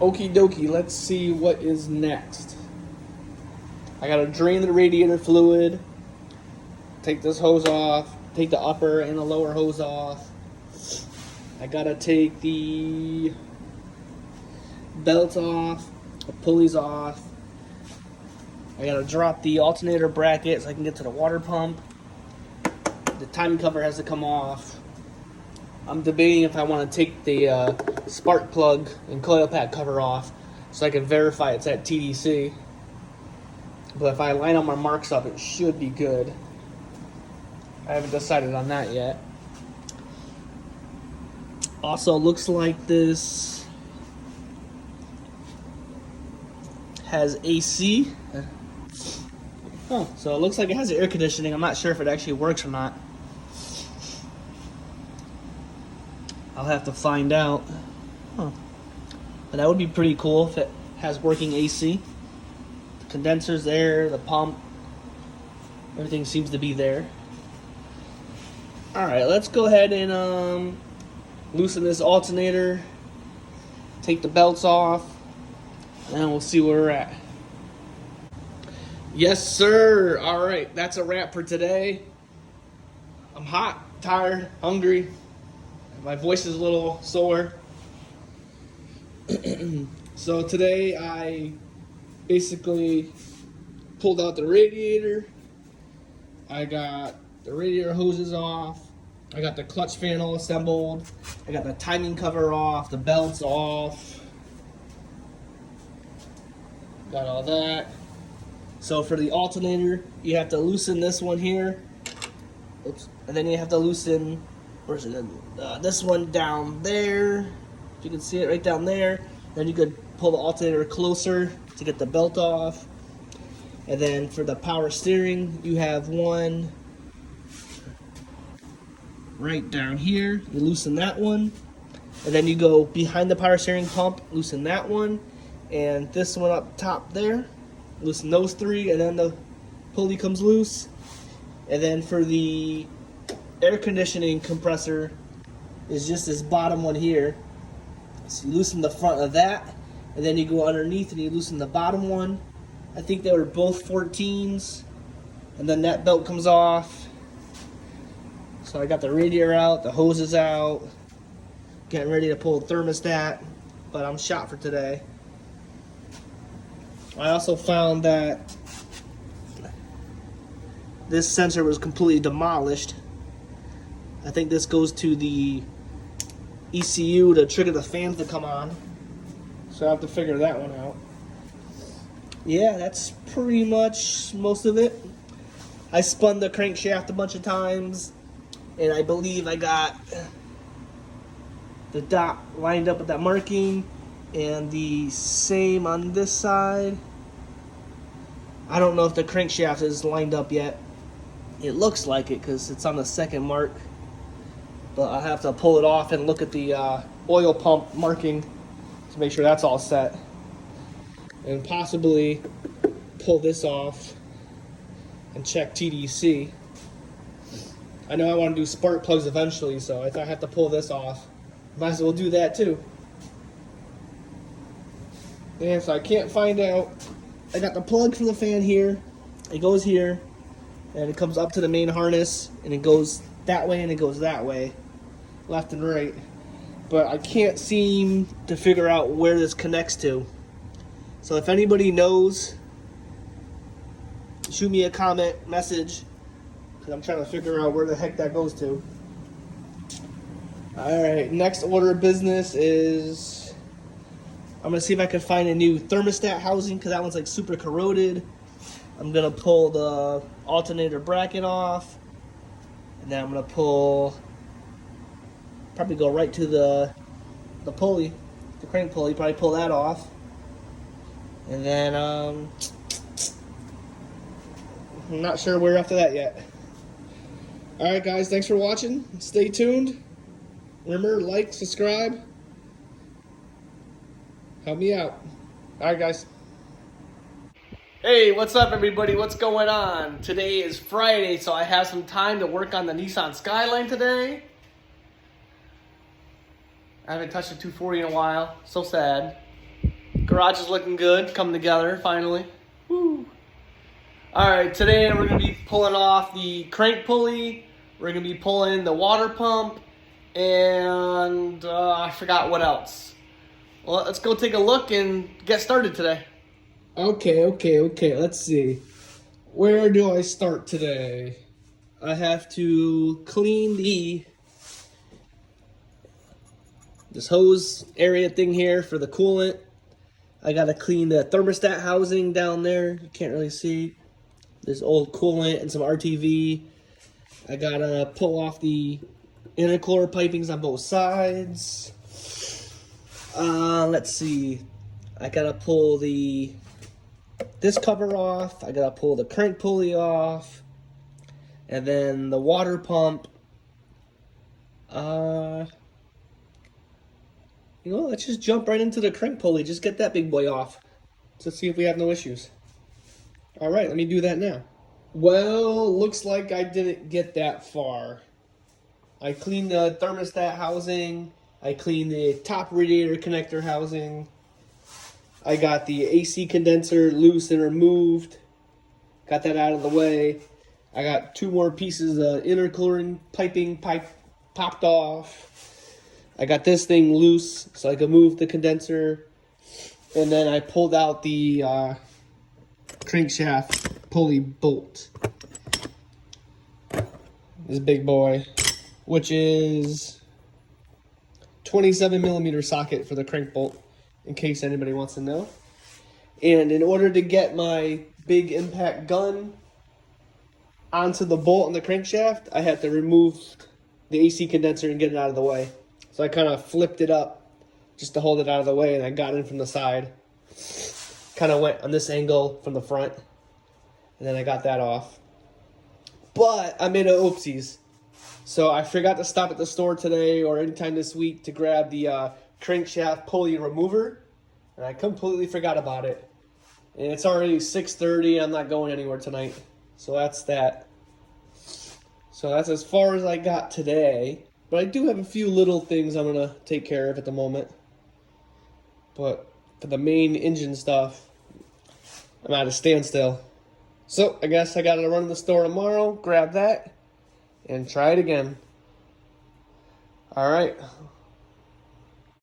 Okie dokie, let's see what is next. I gotta drain the radiator fluid, take this hose off, take the upper and the lower hose off. I gotta take the belts off, the pulleys off. I gotta drop the alternator bracket so I can get to the water pump. The timing cover has to come off. I'm debating if I want to take the spark plug and coil pack cover off so I can verify it's at TDC. But if I line all my marks up, it should be good. I haven't decided on that yet. Also, looks like this has AC. Oh, so it looks like it has air conditioning. I'm not sure if it actually works or not. I'll have to find out. Huh. But that would be pretty cool if it has working AC. The condenser's there, the pump, everything seems to be there. Alright, let's go ahead and loosen this alternator, take the belts off, and then we'll see where we're at. Yes, sir. Alright, that's a wrap for today. I'm hot, tired, hungry. My voice is a little sore. So today I basically pulled out the radiator. I got the radiator hoses off. I got the clutch fan all assembled. I got the timing cover off, the belts off. Got all that. So for the alternator, you have to loosen this one here. Oops. And then you have to loosen, where's it? This one down there. If you can see it right down there. Then you could pull the alternator closer to get the belt off. And then for the power steering, you have one right down here. You loosen that one. And then you go behind the power steering pump, loosen that one. And this one up top there. Loosen those three, and then the pulley comes loose. And then for the air conditioning compressor is just this bottom one here. So you loosen the front of that, and then you go underneath and you loosen the bottom one. I think they were both 14s, and then that belt comes off. So I got the radiator out, the hoses out, getting ready to pull the thermostat, but I'm shot for today. I also found that this sensor was completely demolished. I think this goes to the ECU to trigger the fans to come on. So I have to figure that one out. Yeah, that's pretty much most of it. I spun the crankshaft a bunch of times, and I believe I got the dot lined up with that marking, and the same on this side. I don't know if the crankshaft is lined up yet. It looks like it because it's on the second mark. But I'll have to pull it off and look at the oil pump marking to make sure that's all set. And possibly pull this off and check TDC. I know I want to do spark plugs eventually, so if I have to pull this off, might as well do that too. And so I can't find out. I got the plug for the fan here. It goes here, and it comes up to the main harness, and it goes that way and it goes that way, left and right. But I can't seem to figure out where this connects to. So if anybody knows, shoot me a comment message, because I'm trying to figure out where the heck that goes to. Alright, next order of business is I'm going to see if I can find a new thermostat housing, because that one's like super corroded. I'm going to pull the alternator bracket off, and then I'm going to probably go right to the pulley, the crank pulley, probably pull that off. And then I'm not sure where after that yet. Alright guys, thanks for watching. Stay tuned. Remember, like, subscribe. Help me out. Alright guys. Hey, what's up everybody? What's going on? Today is Friday, so I have some time to work on the Nissan Skyline today. I haven't touched a 240 in a while. So sad. Garage is looking good, coming together finally. Woo. Alright, today we're going to be pulling off the crank pulley, we're going to be pulling the water pump, and I forgot what else. Well, let's go take a look and get started today. Okay, let's see. Where do I start today? I have to clean this hose area thing here for the coolant. I gotta clean the thermostat housing down there. You can't really see. There's old coolant and some RTV. I gotta pull off the intercooler pipings on both sides. Let's see. I gotta pull this cover off. I gotta pull the crank pulley off. And then the water pump. Let's just jump right into the crank pulley. Just get that big boy off. Let's see if we have no issues. All right, let me do that now. Well, looks like I didn't get that far. I cleaned the thermostat housing. I cleaned the top radiator connector housing. I got the AC condenser loose and removed. Got that out of the way. I got 2 more pieces of intercooling piping popped off. I got this thing loose so I could move the condenser. And then I pulled out the crankshaft pulley bolt. This big boy, which is 27mm socket for the crank bolt, in case anybody wants to know. And in order to get my big impact gun onto the bolt on the crankshaft, I had to remove the AC condenser and get it out of the way. So I kind of flipped it up just to hold it out of the way, and I got in from the side. Kind of went on this angle from the front, and then I got that off. But I made a oopsies. So I forgot to stop at the store today or anytime this week to grab the crankshaft pulley remover, and I completely forgot about it. And it's already 6:30. I'm not going anywhere tonight. So that's that. So that's as far as I got today. But I do have a few little things I'm going to take care of at the moment. But for the main engine stuff, I'm at a standstill. So I guess I got to run to the store tomorrow, grab that, and try it again. All right.